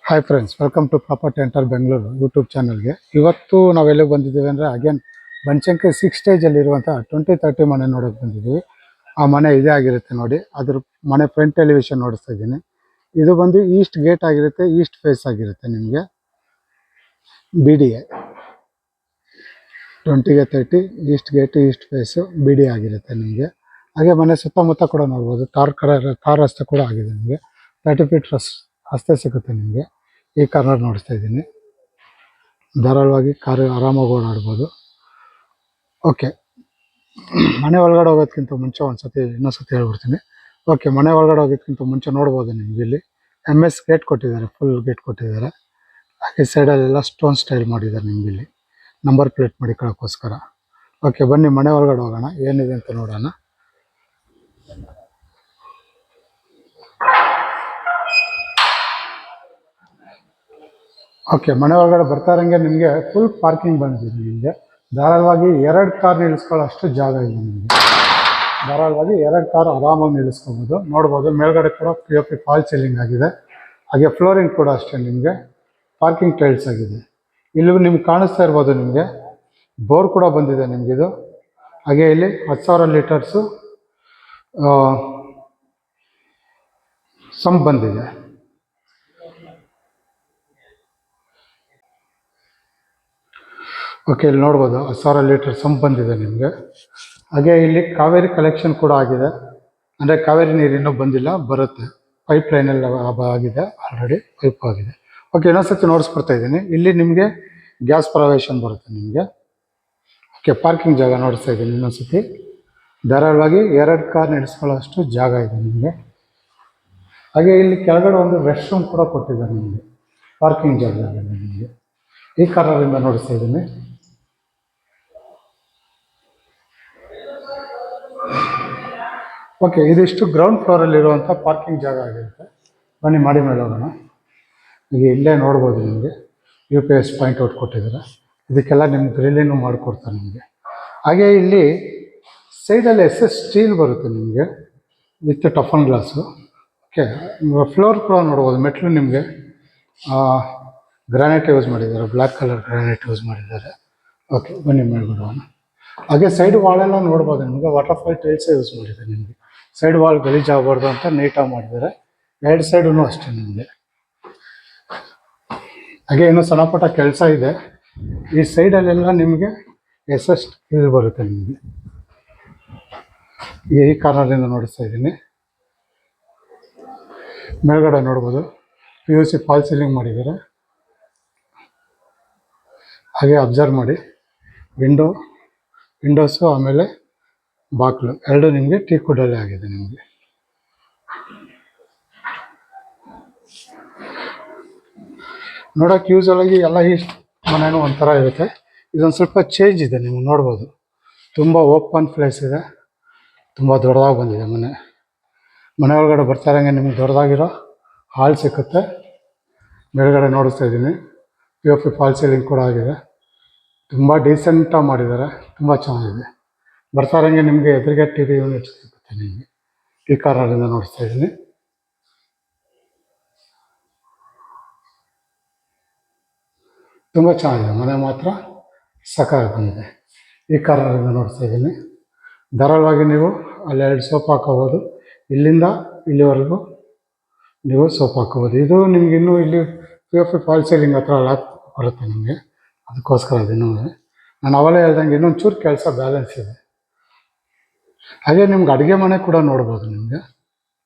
Hi friends, welcome to property enter Bengaluru YouTube ಚಾನಲ್ಗೆ. ಇವತ್ತು ನಾವೆಲ್ಲಿಗೆ ಬಂದಿದ್ದೀವಿ ಅಂದರೆ ಅಗೇನ್ ಬನಶಂಕರಿ 6 ಸ್ಟೇಜಲ್ಲಿರುವಂಥ 2030 ಮನೆ ನೋಡೋಕೆ ಬಂದಿದ್ದೀವಿ. ಆ ಮನೆ ಇದೇ ಆಗಿರುತ್ತೆ ನೋಡಿ. ಅದ್ರ ಮನೆ ಫ್ರಂಟ್ ಎಲಿವೇಶನ್ ನೋಡಿಸ್ತಾ ಇದ್ದೀನಿ. ಇದು ಬಂದು ಈಸ್ಟ್ ಗೇಟ್ ಆಗಿರುತ್ತೆ, ಈಸ್ಟ್ ಫೇಸ್ ಆಗಿರುತ್ತೆ. ನಿಮಗೆ BDA 2030 east gate east face BDA ಆಗಿರುತ್ತೆ ನಿಮಗೆ. ಹಾಗೆ ಮನೆ ಸುತ್ತಮುತ್ತ ಕೂಡ ನೋಡ್ಬೋದು. ತಾರ್ ರಸ್ತೆ ಕೂಡ ಆಗಿದೆ ನಿಮಗೆ. 30 ಫೀಟ್ ರಸ್ತೆ ಸಿಗುತ್ತೆ ನಿಮಗೆ. ಈ ಕಾರ್ನರ್ ನೋಡಿಸ್ತಾ ಇದ್ದೀನಿ. ಧಾರಾಳವಾಗಿ ಕಾರು ಆರಾಮಾಗಿ ಓಡಾಡ್ಬೋದು. ಓಕೆ, ಮನೆ ಒಳಗಡೆ ಹೋಗೋದಕ್ಕಿಂತ ಮುಂಚೆ ಇನ್ನೊಂದ್ಸತಿ ಹೇಳ್ಬಿಡ್ತೀನಿ. ಓಕೆ, ಮನೆ ಒಳಗಡೆ ಹೋಗೋದಕ್ಕಿಂತ ಮುಂಚೆ ನೋಡ್ಬೋದು ನಿಮ್ಗೆ ಇಲ್ಲಿ MS ಗೇಟ್ ಕೊಟ್ಟಿದ್ದಾರೆ, ಫುಲ್ ಗೇಟ್ ಕೊಟ್ಟಿದ್ದಾರೆ. ಹಾಗೆ ಸೈಡಲ್ಲೆಲ್ಲ ಸ್ಟೋನ್ ಸ್ಟೈಲ್ ಮಾಡಿದ್ದಾರೆ ನಿಮ್ಗೆ ಇಲ್ಲಿ ನಂಬರ್ ಪ್ಲೇಟ್ ಮಾಡಿಕೊಳ್ಳೋಕ್ಕೋಸ್ಕರ. ಓಕೆ, ಬನ್ನಿ ಮನೆ ಒಳಗಡೆ ಹೋಗೋಣ, ಏನಿದೆ ಅಂತ ನೋಡೋಣ. ಓಕೆ, ಮನೆ ಒಳಗಡೆ ಬರ್ತಾ ಇರೋಂಗೆ ನಿಮಗೆ ಫುಲ್ ಪಾರ್ಕಿಂಗ್ ಬಂದಿದೆ. ನಿಮಗೆ ಧಾರಾಳವಾಗಿ 2 ಕಾರ್ ನಿಲ್ಲಿಸ್ಕೊಳ್ಳೋ ಅಷ್ಟು ಜಾಗ ಇದೆ. ನಿಮಗೆ ಧಾರಾಳವಾಗಿ 2 ಕಾರ್ ಆರಾಮಾಗಿ ನಿಲ್ಲಿಸ್ಕೊಬೋದು. ನೋಡ್ಬೋದು ಮೇಲ್ಗಡೆ ಕೂಡ POP ಫಾಲ್ ಸೀಲಿಂಗ್ ಆಗಿದೆ. ಹಾಗೆ ಫ್ಲೋರಿಂಗ್ ಕೂಡ ಅಷ್ಟೇ ನಿಮಗೆ ಪಾರ್ಕಿಂಗ್ ಟೈಲ್ಸ್ ಆಗಿದೆ. ಇಲ್ಲಿ ನಿಮ್ಗೆ ಕಾಣಿಸ್ತಾ ಇರ್ಬೋದು, ನಿಮಗೆ ಬೋರ್ ಕೂಡ ಬಂದಿದೆ ನಿಮಗಿದು. ಹಾಗೆ ಇಲ್ಲಿ 10,000 ಲೀಟರ್ಸು ಸಂಪ್ ಬಂದಿದೆ. ಓಕೆ, ಇಲ್ಲಿ ನೋಡ್ಬೋದು 10,000 ಲೀಟರ್ ಸಂಪ್ ಬಂದಿದೆ ನಿಮಗೆ. ಹಾಗೆ ಇಲ್ಲಿ ಕಾವೇರಿ ಕಲೆಕ್ಷನ್ ಕೂಡ ಆಗಿದೆ. ಅಂದರೆ ಕಾವೇರಿ ನೀರು ಇನ್ನೂ ಬಂದಿಲ್ಲ, ಬರುತ್ತೆ. ಪೈಪ್ ಲೈನೆಲ್ಲ ಆಗಿದೆ, ಆಲ್ರೆಡಿ ಪೈಪ್ ಆಗಿದೆ. ಓಕೆ, ಇನ್ನೊಂದ್ಸತಿ ನೋಡಿಸ್ಕೊಡ್ತಾ ಇದ್ದೀನಿ. ಇಲ್ಲಿ ನಿಮಗೆ ಗ್ಯಾಸ್ ಪ್ರವೇಶನ್ ಬರುತ್ತೆ ನಿಮಗೆ. ಓಕೆ, ಪಾರ್ಕಿಂಗ್ ಜಾಗ ನೋಡಿಸ್ತಾ ಇದ್ದೀನಿ ಇನ್ನೊಂದ್ಸತಿ. ಧಾರಾಳವಾಗಿ 2 ಕಾರ್ ನಡೆಸ್ಕೊಳ್ಳೋ ಅಷ್ಟು ಜಾಗ ಇದೆ ನಿಮಗೆ. ಹಾಗೆ ಇಲ್ಲಿ ಕೆಳಗಡೆ ಒಂದು ರೆಸ್ಟ್ ರೂಮ್ ಕೂಡ ಕೊಟ್ಟಿದ್ದಾರೆ ನಿಮಗೆ ಪಾರ್ಕಿಂಗ್ ಜಾಗದಲ್ಲಿ. ನಿಮಗೆ ಈ ಕಾರ್ನರಿಂದ ನೋಡಿಸ್ತಾ ಇದ್ದೀನಿ. ಓಕೆ, ಇದಿಷ್ಟು ಗ್ರೌಂಡ್ ಫ್ಲೋರಲ್ಲಿರುವಂಥ ಪಾರ್ಕಿಂಗ್ ಜಾಗ ಆಗಿರುತ್ತೆ. ಬನ್ನಿ ಮಾಡಿ ಮೇಲೆ ಹೋಗೋಣ. ಈಗ ಇಲ್ಲೇ ನೋಡ್ಬೋದು, ನಿಮಗೆ UPS ಪಾಯಿಂಟ್ ಔಟ್ ಕೊಟ್ಟಿದ್ದಾರೆ. ಇದಕ್ಕೆಲ್ಲ ನಿಮ್ಗೆ ಗ್ರಿಲ್ಲಿನೂ ಮಾಡಿಕೊಡ್ತಾರೆ ನಿಮಗೆ. ಹಾಗೆ ಇಲ್ಲಿ ಸೈಡಲ್ಲಿ SS ಸ್ಟೀಲ್ ಬರುತ್ತೆ ನಿಮಗೆ with toughen glass. Okay, floor ಕೂಡ ನೋಡ್ಬೋದು. ಮೆಟ್ಲು ನಿಮಗೆ ಗ್ರಾನೈಟ್ ಯೂಸ್ ಮಾಡಿದ್ದಾರೆ, ಬ್ಲ್ಯಾಕ್ ಕಲರ್ ಗ್ರಾನೈಟ್ ಯೂಸ್ ಮಾಡಿದ್ದಾರೆ. ಓಕೆ, ಬನ್ನಿ ಮೇಲ್ಬಿಡೋಣ. ಹಾಗೆ ಸೈಡ್ ವಾಲೆಲ್ಲ ನೋಡ್ಬೋದು, ನಿಮಗೆ ವಾಟರ್ಫಾಲ್ ಟೈಲ್ಸೇ ಯೂಸ್ ಮಾಡಿದ್ದಾರೆ. ನಿಮಗೆ ಸೈಡ್ ವಾಲ್ ಗಲೀಜಾಗಬಾರ್ದು ಅಂತ ನೀಟಾಗಿ ಮಾಡಿದ್ದಾರೆ. 2 ಸೈಡೂ ಅಷ್ಟೇ ನಿಮಗೆ. ಹಾಗೆ ಇನ್ನೂ ಸಣ್ಣ ಪುಟ್ಟ ಕೆಲಸ ಇದೆ. ಈ ಸೈಡಲ್ಲೆಲ್ಲ ನಿಮಗೆ SS ಸ್ಟೀಲ್ ಬರುತ್ತೆ ನಿಮಗೆ. ಈ ಕಾರ್ನರಿಂದ ನೋಡಿಸ್ತಾ ಇದ್ದೀನಿ. ಮೇಲ್ಗಡೆ ನೋಡ್ಬೋದು POC ಫಾಲ್ ಸೀಲಿಂಗ್ ಮಾಡಿದ್ದಾರೆ. ಹಾಗೆ ಅಬ್ಸರ್ವ್ ಮಾಡಿ, ವಿಂಡೋಸು ಆಮೇಲೆ ಬಾಕ್ಲು 2 ನಿಮಗೆ ಟೀಕ್ ವುಡ್ಡಲ್ಲೇ ಆಗಿದೆ. ನಿಮಗೆ ನೋಡೋಕೆ ಯೂಸಲಾಗಿ ಎಲ್ಲ ಈ ಮನೆಯೂ ಒಂಥರ ಇರುತ್ತೆ. ಇದೊಂದು ಸ್ವಲ್ಪ ಚೇಂಜ್ ಇದೆ. ನೀವು ನೋಡ್ಬೋದು, ತುಂಬ ಓಪನ್ ಪ್ಲೇಸ್ ಇದೆ, ತುಂಬ ದೊಡ್ಡದಾಗಿ ಬಂದಿದೆ ಮನೆ. ಮನೆ ಒಳಗಡೆ ಬರ್ತಾ ಇರೋಂಗೆ ನಿಮಗೆ ದೊಡ್ಡದಾಗಿರೋ ಹಾಲ್ ಸಿಕ್ಕುತ್ತೆ. ಮೇಲ್ಗಡೆ ನೋಡಿಸ್ತಾ ಇದ್ದೀನಿ, POP ಫಾಲ್ ಸೀಲಿಂಗ್ ಕೂಡ ಆಗಿದೆ. ತುಂಬ ಡೀಸೆಂಟಾಗಿ ಮಾಡಿದ್ದಾರೆ, ತುಂಬ ಚೆನ್ನಾಗಿದೆ. ಬರ್ತಾ ಇರೋಂಗೆ ನಿಮಗೆ ಎದುರಿಗೆ TV ಯೂನಿಟ್ ಸಿಗುತ್ತೆ ನಿಮಗೆ. ಈ ಕಾರ್ನರಿಂದ ನೋಡಿಸ್ತಾ ಇದ್ದೀನಿ. ತುಂಬ ಚೆನ್ನಾಗಿದೆ ಮನೆ, ಮಾತ್ರ ಸಖತ್ತಾಗಿ ಬಂದಿದೆ. ಈ ಕಾರ್ನರಿಂದ ನೋಡ್ತಾ ಇದ್ದೀನಿ. ಧಾರಾಳವಾಗಿ ನೀವು ಅಲ್ಲಿ 2 ಸೋಫಾ ಹಾಕೋಬೋದು. ಇಲ್ಲಿಂದ ಇಲ್ಲಿವರೆಗೂ ನೀವು ಸೋಫಾ ಹಾಕೋಬೋದು. ಇದು ನಿಮ್ಗೆ ಇನ್ನೂ ಇಲ್ಲಿ POP ಫಾಲ್ ಸೀಲಿಂಗ್ ಹತ್ರ ಲಾಕ್ ಬರುತ್ತೆ ನಿಮಗೆ. ಅದಕ್ಕೋಸ್ಕರ ಇನ್ನೂ ನಾನು ಅವಾಗಲೇ ಹೇಳ್ದಂಗೆ ಇನ್ನೊಂದು ಚೂರು ಕೆಲಸ ಬ್ಯಾಲೆನ್ಸ್ ಇದೆ. ಹಾಗೆ ನಿಮ್ಗೆ ಅಡುಗೆ ಮನೆ ಕೂಡ ನೋಡ್ಬೋದು. ನಿಮಗೆ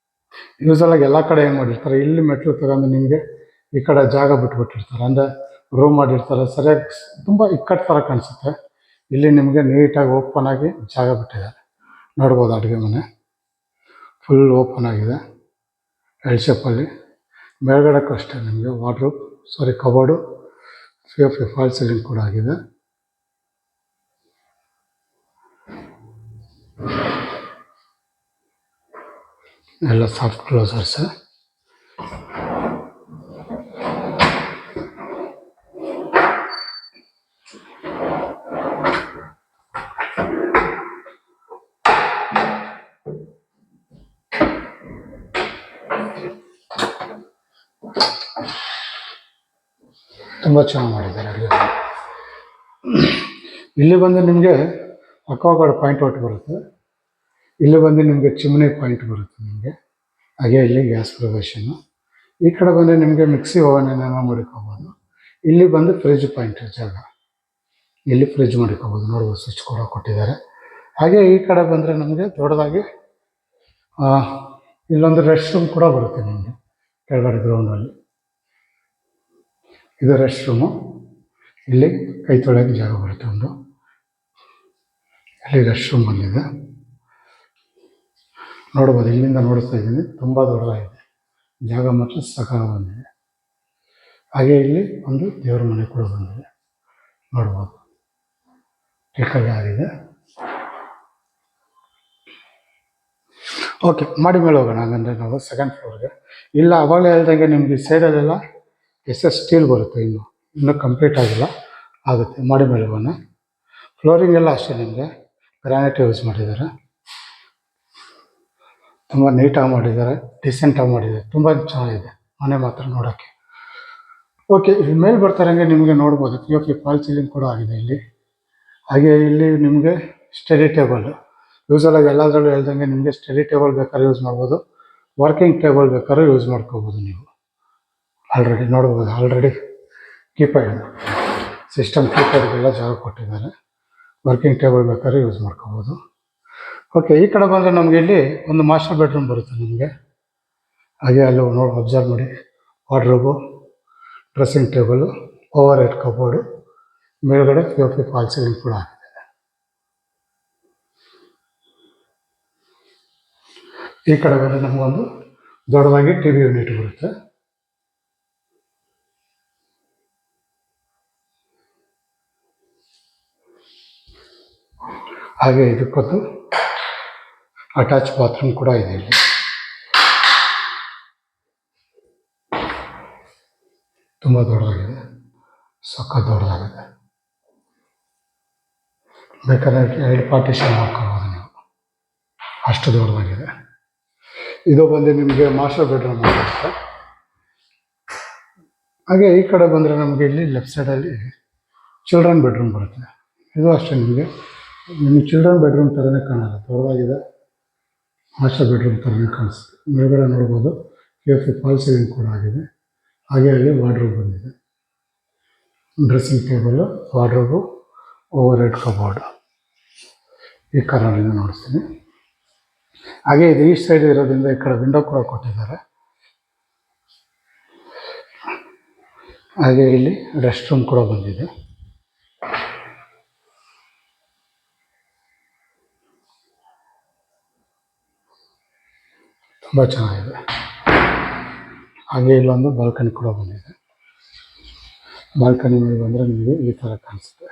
ಯೂಸಲಾಗಿ ಎಲ್ಲ ಕಡೆ ಏನು ಮಾಡಿರ್ತಾರೆ, ಇಲ್ಲಿ ಮೆಟ್ಲು ತಗೊಂಡು ನಿಮಗೆ ಈ ಕಡೆ ಜಾಗ ಬಿಟ್ಬಿಟ್ಟಿರ್ತಾರೆ, ಅಂದರೆ ರೂಮ್ ಮಾಡಿರ್ತಾರೆ. ಸರಿಯಾಗಿ ತುಂಬ ಇಕ್ಕಟ್ಟು ಥರ ಕಾಣಿಸುತ್ತೆ. ಇಲ್ಲಿ ನಿಮಗೆ ನೀಟಾಗಿ ಓಪನ್ ಆಗಿ ಜಾಗ ಬಿಟ್ಟಿದ್ದಾರೆ. ನೋಡ್ಬೋದು, ಅಡುಗೆ ಮನೆ ಫುಲ್ ಓಪನ್ ಆಗಿದೆ, L ಶೇಪಲ್ಲಿ. ಮೇಲ್ಗಡೆಕ್ಕೂ ಅಷ್ಟೇ ನಿಮಗೆ ಕಬೋರ್ಡು POP ಫಾಲ್ ಸೀಲಿಂಗ್ ಕೂಡ ಆಗಿದೆ. ಎಲ್ಲ ಸಾಫ್ಟ್ ಕ್ಲೋಸರ್ಸ್. ತುಂಬ ಚೆನ್ನಾಗಿ ಮಾಡಿದ್ದಾರೆ ಅಡುಗೆ. ಇಲ್ಲಿ ಬಂದು ನಿಮಗೆ ಅಕ್ವಾಗಾರ್ಡ್ ಪಾಯಿಂಟ್ ಔಟ್ ಬರುತ್ತೆ. ಇಲ್ಲಿ ಬಂದು ನಿಮಗೆ ಚಿಮ್ನಿ ಪಾಯಿಂಟ್ ಬರುತ್ತೆ ನಿಮಗೆ. ಹಾಗೆ ಇಲ್ಲಿ ಗ್ಯಾಸ್ ಪ್ರೊವಿಷನ್ನು. ಈ ಕಡೆ ಬಂದರೆ ನಿಮಗೆ ಮಿಕ್ಸಿ ಓವನ್ ಏನೇನೋ ಮಾಡ್ಕೋಬೋದು. ಇಲ್ಲಿ ಬಂದು ಫ್ರಿಜ್ ಪಾಯಿಂಟ್ ಜಾಗ. ಇಲ್ಲಿ ಫ್ರಿಜ್ ಮಾಡ್ಕೋಬೋದು, ನೋಡ್ಬೋದು ಸ್ವಿಚ್ ಕೂಡ ಕೊಟ್ಟಿದ್ದಾರೆ. ಹಾಗೆ ಈ ಕಡೆ ಬಂದರೆ ನಮಗೆ ದೊಡ್ಡದಾಗಿ ಇಲ್ಲೊಂದು ರೆಸ್ಟ್ ರೂಮ್ ಕೂಡ ಬರುತ್ತೆ ನಿಮಗೆ ಕೆಳಗಡೆ ಗ್ರೌಂಡಲ್ಲಿ. ಇದು ರೆಸ್ಟ್ ರೂಮು. ಇಲ್ಲಿ ಕೈ ತೊಳೆಯೋಕ್ಕೆ ಜಾಗ ಬರುತ್ತೆ ಒಂದು. ಇಲ್ಲಿ ರೆಸ್ಟ್ ರೂಮ್ ಬಂದಿದೆ, ನೋಡ್ಬೋದು. ಇಲ್ಲಿಂದ ನೋಡ್ತಾ ಇದ್ದೀನಿ, ತುಂಬ ದೊಡ್ಡದಾಗಿದೆ ಜಾಗ, ಮಾತ್ರ ಸಕಾಲ ಬಂದಿದೆ. ಹಾಗೆ ಇಲ್ಲಿ ಒಂದು ದೇವರ ಮನೆ ಕೂಡ ಬಂದಿದೆ, ನೋಡ್ಬೋದು. ಟಿಕಲ್ ಆಗಿದೆ. ಓಕೆ, ಮಾಡಿ ಮೇಲೆ ಹೋಗೋಣ ಹಾಗಂದರೆ ನಾವು ಸೆಕೆಂಡ್ ಫ್ಲೋರ್ಗೆ. ಇಲ್ಲ ಅವಾಗಲೇ ಹೇಳ್ದಂಗೆ ನಿಮಗೆ ಸೈಡಲ್ಲೆಲ್ಲ ಸ್ಟೀಲ್ ಬರುತ್ತೆ, ಇನ್ನೂ ಕಂಪ್ಲೀಟ್ ಆಗಿಲ್ಲ, ಆಗುತ್ತೆ. ಮಾಡಿ ಮೇಲೆ ಹೋಗೋಣ. ಫ್ಲೋರಿಂಗ್ ಎಲ್ಲ ಅಷ್ಟೇ ನಿಮಗೆ ಗ್ರಾನೈಟ್ ಯೂಸ್ ಮಾಡಿದ್ದಾರೆ. ತುಂಬ ನೀಟಾಗಿ ಮಾಡಿದ್ದಾರೆ, ಡಿಸೆಂಟಾಗಿ ಮಾಡಿದ್ದಾರೆ, ತುಂಬ ಚೆನ್ನಾಗಿದೆ ಮನೆ ಮಾತ್ರ ನೋಡೋಕ್ಕೆ. ಓಕೆ, ಇಲ್ಲಿ ಮೇಲೆ ಬರ್ತಾರಂಗೆ ನಿಮಗೆ ನೋಡ್ಬೋದು POP ಫಾಲ್ ಸೀಲಿಂಗ್ ಕೂಡ ಆಗಿದೆ ಇಲ್ಲಿ. ಹಾಗೆ ಇಲ್ಲಿ ನಿಮಗೆ ಸ್ಟಡಿ ಟೇಬಲ್, ಯೂಸಲಾಗಿ ಎಲ್ಲದರಲ್ಲೂ ಹೇಳ್ದಂಗೆ ನಿಮಗೆ ಸ್ಟಡಿ ಟೇಬಲ್ ಬೇಕಾದ್ರೆ ಯೂಸ್ ಮಾಡ್ಬೋದು, ವರ್ಕಿಂಗ್ ಟೇಬಲ್ ಬೇಕಾದ್ರೆ ಯೂಸ್ ಮಾಡ್ಕೋಬೋದು ನೀವು. ಆಲ್ರೆಡಿ ನೋಡ್ಬೋದು, ಆಲ್ರೆಡಿ ಕೀಪ್ಯಾಡ್ ಸಿಸ್ಟಮ್ ಕೀಪ್ಯಾಡ್ಗೆಲ್ಲ ಜಾಗ ಕೊಟ್ಟಿದ್ದಾರೆ. ವರ್ಕಿಂಗ್ ಟೇಬಲ್ ಬೇಕಾದ್ರೆ ಯೂಸ್ ಮಾಡ್ಕೋಬೋದು. ಓಕೆ, ಈ ಕಡೆ ಬಂದರೆ ನಮಗೆ ಇಲ್ಲಿ ಒಂದು ಮಾಸ್ಟರ್ ಬೆಡ್ರೂಮ್ ಬರುತ್ತೆ ನಿಮಗೆ. ಹಾಗೆ ಅಲ್ಲಿ ನೋಡಿ ಅಬ್ಸರ್ವ್ ಮಾಡಿ, wardrobe, dressing table, over head cupboard, ಮೇಲ್ಗಡೆ POP ಫಾಲ್ ಸೀಲಿಂಗ್ ಕೂಡ ಆಗಿದೆ. ಈ ಕಡೆ ಬಂದರೆ ನಮಗೊಂದು ದೊಡ್ಡದಾಗಿ TV ಯೂನಿಟ್ ಬರುತ್ತೆ. ಹಾಗೆ ಇದಕ್ಕೊಂದು ಅಟ್ಯಾಚ್ ಬಾತ್ರೂಮ್ ಕೂಡ ಇದೆ ಇಲ್ಲಿ. ತುಂಬ ದೊಡ್ಡದಾಗಿದೆ, ಸಖತ್ ದೊಡ್ಡದಾಗಿದೆ. ಬೇಕಾದ್ರೆ 2 ಪಾರ್ಟಿಷನ್ ಮಾಡ್ಕೋಬೋದು ನೀವು, ಅಷ್ಟು ದೊಡ್ಡದಾಗಿದೆ. ಇದು ಬಂದು ನಿಮಗೆ ಮಾಸ್ಟರ್ ಬೆಡ್ರೂಮ್ ಬರುತ್ತೆ. ಹಾಗೆ ಈ ಕಡೆ ಬಂದರೆ ನಮಗೆ ಇಲ್ಲಿ ಲೆಫ್ಟ್ ಸೈಡಲ್ಲಿ ಚಿಲ್ಡ್ರನ್ ಬೆಡ್ರೂಮ್ ಬರುತ್ತೆ. ಇದು ಅಷ್ಟೇ ನಿಮಗೆ ಚಿಲ್ಡ್ರನ್ ಬೆಡ್ರೂಮ್ ಥರನೇ ಕಾಣಲ್ಲ, ದೊಡ್ಡದಾಗಿದೆ, ಮಾಸ್ಟರ್ ಬೆಡ್ರೂಮ್ ಥರನೇ ಕಾಣಿಸುತ್ತೆ. ಮೇಲ್ಗಡೆ ನೋಡ್ಬೋದು POP ಫಾಲ್ ಸೀಲಿಂಗ್ ಕೂಡ ಆಗಿದೆ. ಹಾಗೆ ಅಲ್ಲಿ ವಾರ್ಡ್ರೋಬ್ ಬಂದಿದೆ, dressing table, wardrobe, over head cupboard. ಈ ಕಾರ್ನರಿಂದ ನೋಡಿಸ್ತೀನಿ. ಹಾಗೆ ಇದು ಈಸ್ಟ್ ಸೈಡ್ ಇರೋದ್ರಿಂದ ಈ ಕಡೆ ವಿಂಡೋ ಕೂಡ ಕೊಟ್ಟಿದ್ದಾರೆ. ಹಾಗೆ ಇಲ್ಲಿ ರೆಸ್ಟ್ ರೂಮ್ ಕೂಡ ಬಂದಿದೆ. ತುಂಬ ಚೆನ್ನಾಗಿದೆ. ಹಾಗೆ ಇಲ್ಲೊಂದು ಬಾಲ್ಕನಿ ಕೂಡ ಬಂದಿದೆ. ಬಾಲ್ಕನಿ ಮೇಲೆ ಬಂದರೆ ನಿಮಗೆ ಈ ಥರ ಕಾಣಿಸುತ್ತೆ.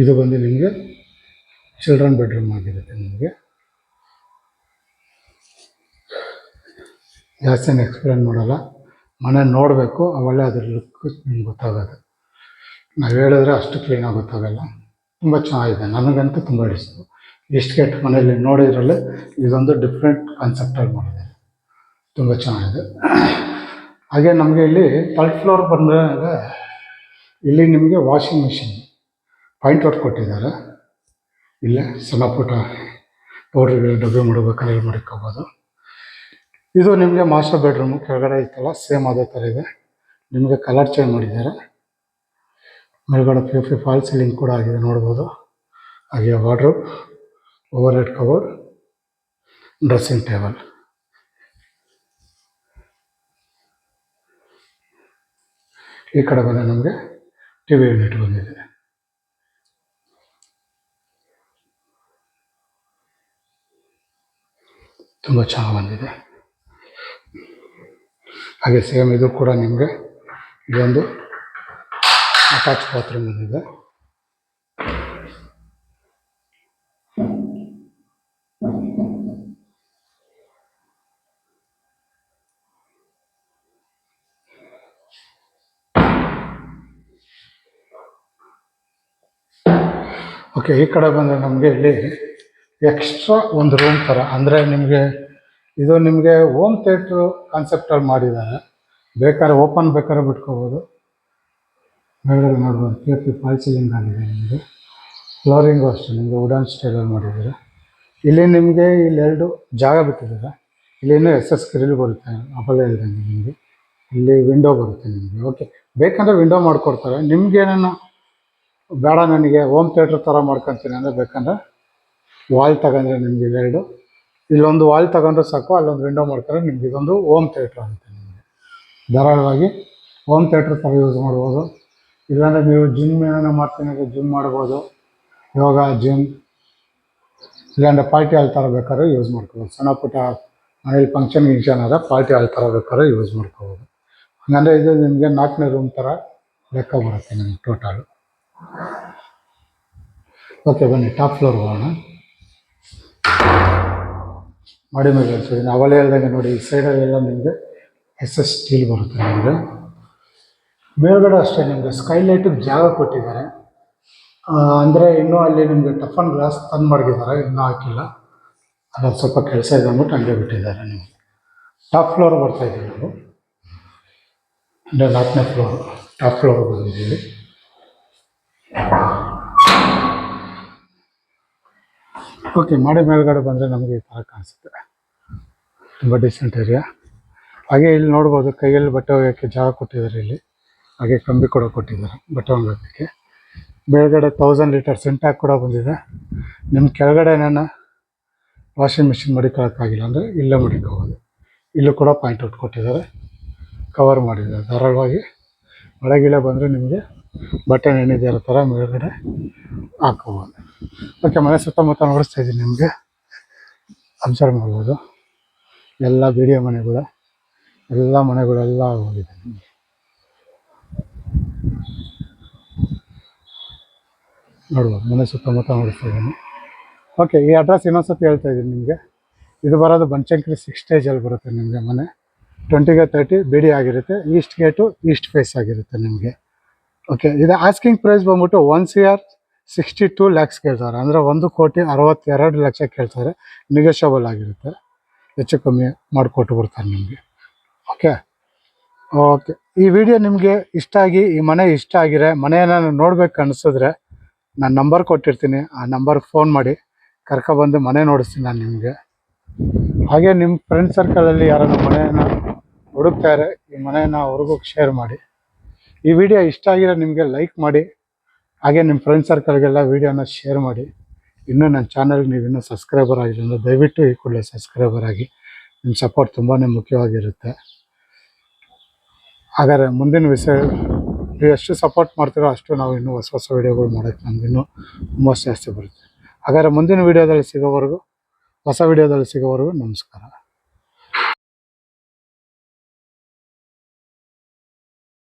ಇದು ಬಂದು ನಿಮಗೆ ಚಿಲ್ಡ್ರನ್ ಬೆಡ್ರೂಮ್ ಆಗಿರುತ್ತೆ. ನಿಮಗೆ ಜಾಸ್ತಿ ಎಕ್ಸ್ಪ್ಲೇನ್ ಮಾಡಲ್ಲ, ಮನೆ ನೋಡಬೇಕು, ಅವೆಲ್ಲ ಅದ್ರ ಲುಕ್ ನಿಮ್ಗೆ ಗೊತ್ತಾಗೋದು. ನಾವು ಹೇಳಿದ್ರೆ ಅಷ್ಟು ಕ್ಲೀನಾಗಿ ಗೊತ್ತಾಗಲ್ಲ. ತುಂಬ ಚೆನ್ನಾಗಿದೆ, ನನಗಂತೂ ತುಂಬ ಇಷ್ಟ. ಇಷ್ಟು ಕೆಟ್ಟ ಮನೆಯಲ್ಲಿ ನೋಡಿದ್ರಲ್ಲಿ ಇದೊಂದು ಡಿಫ್ರೆಂಟ್ ಕಾನ್ಸೆಪ್ಟಲ್ಲಿ ಮಾಡಿದ್ದಾರೆ, ತುಂಬ ಚೆನ್ನಾಗಿದೆ. ಹಾಗೆ ನಮಗೆ ಇಲ್ಲಿ 3rd ಫ್ಲೋರ್ ಬಂದಾಗ ಇಲ್ಲಿ ನಿಮಗೆ ವಾಷಿಂಗ್ ಮಿಷಿನ್ ಪಾಯಿಂಟ್ ಔಟ್ ಕೊಟ್ಟಿದ್ದಾರೆ. ಇಲ್ಲೇ ಸಣ್ಣ ಪುಟ್ಟ ಪೌಡ್ರ್ಗಳು ಡಬ್ಬೆ ಮಾಡಬೇಕಾದ್ರೆ ಇಲ್ಲಿ ಮಾಡ್ಕೋಬೋದು. ಇದು ನಿಮಗೆ ಮಾಸ್ಟರ್ ಬೆಡ್ರೂಮು ಕೆಳಗಡೆ ಇತ್ತಲ್ಲ, ಸೇಮ್ ಅದೇ ಥರ ಇದೆ. ನಿಮಗೆ ಕಲರ್ ಚೇಂಜ್ ಮಾಡಿದ್ದಾರೆ. ಮೇಲ್ಗಡೆ POP ಫಾಲ್ ಸೀಲಿಂಗ್ ಕೂಡ ಆಗಿದೆ, ನೋಡ್ಬೋದು. ಹಾಗೆ wardrobe, over head cupboard, dressing table. ಈ ಕಡೆ ಬಂದರೆ ನಮಗೆ TV ಯೂನಿಟ್ ಬಂದಿದೆ. ತುಂಬ ಚೆನ್ನಾಗಿ ಬಂದಿದೆ. ಹಾಗೆ ಸೇಮ್ ಇದು ಕೂಡ ನಿಮಗೆ ಇದೊಂದು ಅಟ್ಯಾಚ್ ಬಾತ್ರೂಮ್ ಬಂದಿದೆ. ಓಕೆ, ಈ ಕಡೆ ಬಂದರೆ ನಮಗೆ ಇಲ್ಲಿ ಎಕ್ಸ್ಟ್ರಾ ಒಂದು ರೂಮ್ ಥರ, ಅಂದರೆ ನಿಮಗೆ ಇದು ನಿಮಗೆ ಹೋಮ್ ಥಿಯೇಟ್ರು ಕಾನ್ಸೆಪ್ಟಲ್ಲಿ ಮಾಡಿದ್ದಾರೆ. ಬೇಕಾದ್ರೆ ಓಪನ್ ಬೇಕಾದ್ರೆ ಬಿಟ್ಕೋಬೋದು. ಮೇಲ್ಗಡೆ ನೋಡ್ಬೋದು ಪಿ ಪಿ ಫಾಲ್ ಸೀಲಿಂಗ್ ಆಗಿದೆ ನಿಮಗೆ. ಫ್ಲೋರಿಂಗು ಅಷ್ಟೇ ನಿಮಗೆ ವುಡನ್ ಸ್ಟೈಲಲ್ಲಿ ಮಾಡಿದ್ದಾರೆ. ಇಲ್ಲಿ ನಿಮಗೆ ಇಲ್ಲಿ 2 ಜಾಗ ಬಿಟ್ಟಿದ್ದಾರೆ. ಇಲ್ಲಿ ಇನ್ನೂ ಗ್ರಿಲ್ ಬರುತ್ತೆ ಅಪಲ್ ಹೇಳ್ದಂಗೆ. ನಿಮಗೆ ಇಲ್ಲಿ ವಿಂಡೋ ಬರುತ್ತೆ ನಿಮಗೆ. ಓಕೆ, ಬೇಕಂದರೆ ವಿಂಡೋ ಮಾಡಿಕೊಡ್ತಾರೆ. ನಿಮ್ಗೇನೇನು ಬೇಡ ನನಗೆ ಹೋಮ್ ಥಿಯೇಟ್ರ್ ಥರ ಮಾಡ್ಕೊತೀನಿ ಅಂದರೆ ಬೇಕಂದರೆ ವಾಲ್ ತಗೊಂಡ್ರೆ ನಿಮಗೆ 2 ಇಲ್ಲೊಂದು ವಾಲ್ ತಗೊಂಡ್ರೆ ಸಾಕು, ಅಲ್ಲೊಂದು ವಿಂಡೋ ಮಾಡ್ತಾರೆ. ನಿಮ್ಗೆ ಇದೊಂದು ಹೋಮ್ ಥಿಯೇಟ್ರ್ ಆಗುತ್ತೆ. ನಿಮಗೆ ಧಾರಾಳವಾಗಿ ಹೋಮ್ ಥಿಯೇಟ್ರ್ ಥರ ಯೂಸ್ ಮಾಡ್ಬೋದು. ಇಲ್ಲಾಂದರೆ ನೀವು ಜಿಮ್ ಏನಾರ ಮಾಡ್ತೀನಿ ಅಂದರೆ ಜಿಮ್ ಮಾಡ್ಬೋದು. ಯೋಗ ಜಿಮ್ ಇಲ್ಲಾಂದರೆ ಪಾರ್ಟಿ ಹಾಲ್ ಥರ ಬೇಕಾದ್ರೆ ಯೂಸ್ ಮಾಡ್ಕೋಬೋದು. ಸಣ್ಣ ಪುಟ್ಟ ಮನೇಲಿ ಫಂಕ್ಷನ್ ಗಿಂಕ್ಷನ್ ಆದ ಪಾರ್ಟಿ ಹಾಲ್ ಥರ ಬೇಕಾದ್ರೆ ಯೂಸ್ ಮಾಡ್ಕೋಬೋದು. ಹಂಗಂದರೆ ಇದು ನಿಮಗೆ 4ನೇ ರೂಮ್ ಥರ ಲೆಕ್ಕ ಬರುತ್ತೆ ನಿಮಗೆ ಟೋಟಲು. ಓಕೆ, ಬನ್ನಿ ಟಾಪ್ ಫ್ಲೋರ್ ಹೋಗೋಣ. ಮಾಡಿ ಮೇಲೆ ಹೇಳ್ತಿದ್ದೀನಿ ಅವಲೇ ಹೇಳ್ದಂಗೆ ನೋಡಿ. ಈ ಸೈಡಲ್ಲೆಲ್ಲ ನಿಮಗೆ SS ಸ್ಟೀಲ್ ಬರುತ್ತೆ ನಿಮಗೆ. ಮೇಲ್ಗಡೆ ಅಷ್ಟೇ ನಿಮಗೆ ಸ್ಕೈಲೈಟಿಗೆ ಜಾಗ ಕೊಟ್ಟಿದ್ದಾರೆ. ಅಂದರೆ ಇನ್ನೂ ಅಲ್ಲಿ ನಿಮಗೆ ಟಫನ್ ಗ್ಲಾಸ್ ತಂದು ಮಡಗಿದ್ದಾರೆ, ಇನ್ನೂ ಹಾಕಿಲ್ಲ. ಅದೊಂದು ಸ್ವಲ್ಪ ಕೆಲಸ ಇದೆ ಅಂದ್ಬಿಟ್ಟು ಹಂಗೆ ಬಿಟ್ಟಿದ್ದಾರೆ. ನಿಮಗೆ ಟಾಪ್ ಫ್ಲೋರ್ ಬರ್ತಾಯಿದ್ದೀವಿ ನಾವು. ಅಂದರೆ 4ನೇ ಫ್ಲೋರು ಟಾಪ್ ಫ್ಲೋರ್ ಬಂದಿದ್ದೀವಿ. ಓಕೆ, ಮಾಡಿ ಮೇಲ್ಗಡೆ ಬಂದರೆ ನಮಗೆ ಈ ಥರ ಕಾಣಿಸುತ್ತೆ. ತುಂಬ ಡಿಸೆಂಟ್ ಏರಿಯಾ. ಹಾಗೆ ಇಲ್ಲಿ ನೋಡ್ಬೋದು ಕೈಯಲ್ಲಿ ಬಟ್ಟೆ ಒಗೆಯೋಕ್ಕೆ ಜಾಗ ಕೊಟ್ಟಿದ್ದಾರೆ. ಇಲ್ಲಿ ಹಾಗೆ ಕಂಬಿ ಕೂಡ ಕೊಟ್ಟಿದ್ದಾರೆ ಬಟ್ಟೆ ಒಗೆಯೋಕ್ಕೆ. ಮೇಲ್ಗಡೆ 1000 ಲೀಟರ್ ಸಿಂಟ್ಯಾಕ್ ಕೂಡ ಬಂದಿದೆ. ನಿಮ್ಮ ಕೆಳಗಡೆ ನಾನು ವಾಷಿಂಗ್ ಮಿಷಿನ್ ಮಡಿಕೊಳ್ಳೋಕ್ಕಾಗಿಲ್ಲ ಅಂದರೆ ಇಲ್ಲೇ ಮಡಿಕೋಬೋದು. ಇಲ್ಲೂ ಕೂಡ ಪಾಯಿಂಟ್ ಔಟ್ ಕೊಟ್ಟಿದ್ದಾರೆ, ಕವರ್ ಮಾಡಿದ್ದಾರೆ. ಧಾರಾಳವಾಗಿ ಒಳಗಿಳೆ ಬಂದರೆ ನಿಮಗೆ ಬಟ್ಟೆ ನೆನೆದಿರೋ ಥರ ಮೇಲ್ಗಡೆ ಹಾಕೋಬೋದು. ಓಕೆ, ಮನೆ ಸುತ್ತಮುತ್ತ ನೋಡಿಸ್ತಾ ಇದ್ದೀನಿ ನಿಮಗೆ. ಅಬ್ಸರ್ವ್ ಮಾಡ್ಬೋದು ಎಲ್ಲ ಬಿಡಿಯೋ ಮನೆಗಳು, ಎಲ್ಲ ಮನೆಗಳೆಲ್ಲ ಹೋಗಿದೆ ನಿಮಗೆ. ನೋಡ್ಬೋದು ಮನೆ ಸುತ್ತಮುತ್ತ ನೋಡಿಸ್ತಾ ಇದ್ದೀನಿ. ಓಕೆ, ಈ ಅಡ್ರೆಸ್ ಇನ್ನೊಂದ್ಸತಿ ಹೇಳ್ತಾ ಇದ್ದೀನಿ ನಿಮಗೆ. ಇದು ಬರೋದು ಬನಶಂಕರಿ 6 ಸ್ಟೇಜಲ್ಲಿ ಬರುತ್ತೆ ನಿಮಗೆ ಮನೆ. 20x30 ಬಿಡಿ ಆಗಿರುತ್ತೆ. ಈಸ್ಟ್ ಗೇಟು ಈಸ್ಟ್ ಫೇಸ್ ಆಗಿರುತ್ತೆ ನಿಮಗೆ. ಓಕೆ, ಇದು ಆಸ್ಕಿಂಗ್ ಪ್ರೈಸ್ ಬಂದ್ಬಿಟ್ಟು 1,62 lakhs ಕೇಳ್ತಾರೆ. ಅಂದರೆ 1,62,00,000 ಕೇಳ್ತಾರೆ. ನೆಗೋಷಿಯಬಲ್ ಆಗಿರುತ್ತೆ, ಹೆಚ್ಚು ಕಮ್ಮಿ ಮಾಡಿಕೊಟ್ಟು ಬಿಡ್ತಾರೆ ನಿಮಗೆ. ಓಕೆ ಓಕೆ ಈ ವಿಡಿಯೋ ನಿಮಗೆ ಇಷ್ಟ ಆಗಿ, ಈ ಮನೆ ಇಷ್ಟ ಆಗಿರೆ, ಮನೆಯನ್ನು ನೋಡ್ಬೇಕು ಅನಿಸಿದ್ರೆ ನಾನು ನಂಬರ್ ಕೊಟ್ಟಿರ್ತೀನಿ. ಆ ನಂಬರ್ಗೆ ಫೋನ್ ಮಾಡಿ ಕರ್ಕೊಬಂದು ಮನೆ ನೋಡಿಸ್ತೀನಿ ನಾನು ನಿಮಗೆ. ಹಾಗೆ ನಿಮ್ಮ ಫ್ರೆಂಡ್ ಸರ್ಕಲಲ್ಲಿ ಯಾರನ್ನು ಮನೆಯನ್ನು ಹುಡುಕ್ತಾರೆ, ಈ ಮನೆಯನ್ನು ಅವ್ರಿಗೂ ಶೇರ್ ಮಾಡಿ. ಈ ವಿಡಿಯೋ ಇಷ್ಟ ಆಗಿರೋ ನಿಮಗೆ ಲೈಕ್ ಮಾಡಿ. ಹಾಗೆ ನಿಮ್ಮ ಫ್ರೆಂಡ್ ಸರ್ಕಲ್ಗೆಲ್ಲ ವೀಡಿಯೋನ ಶೇರ್ ಮಾಡಿ. ಇನ್ನೂ ನನ್ನ ಚಾನಲ್ಗೆ ನೀವು ಇನ್ನೂ ಸಬ್ಸ್ಕ್ರೈಬರ್ ಆಗಿಲ್ಲ ಅಂದರೆ ದಯವಿಟ್ಟು ಈ ಕೂಡಲೇ ಸಬ್ಸ್ಕ್ರೈಬರ್ ಆಗಿ. ನಿಮ್ಮ ಸಪೋರ್ಟ್ ತುಂಬಾ ಮುಖ್ಯವಾಗಿರುತ್ತೆ. ಹಾಗಾದರೆ ಮುಂದಿನ ವಿಷಯ ನೀವು ಎಷ್ಟು ಸಪೋರ್ಟ್ ಮಾಡ್ತೀರೋ ಅಷ್ಟು ನಾವು ಇನ್ನೂ ಹೊಸ ಹೊಸ ವೀಡಿಯೋಗಳು ಮಾಡೋಕ್ಕೆ ನಮ್ಗೆ ಇನ್ನೂ ಹುಮ್ಮಸ್ಸು ಜಾಸ್ತಿ ಬರುತ್ತೆ. ಹಾಗಾದರೆ ಮುಂದಿನ ವೀಡಿಯೋದಲ್ಲಿ ಸಿಗೋವರೆಗೂ, ಹೊಸ ವೀಡಿಯೋದಲ್ಲಿ ಸಿಗೋವರೆಗೂ ನಮಸ್ಕಾರ.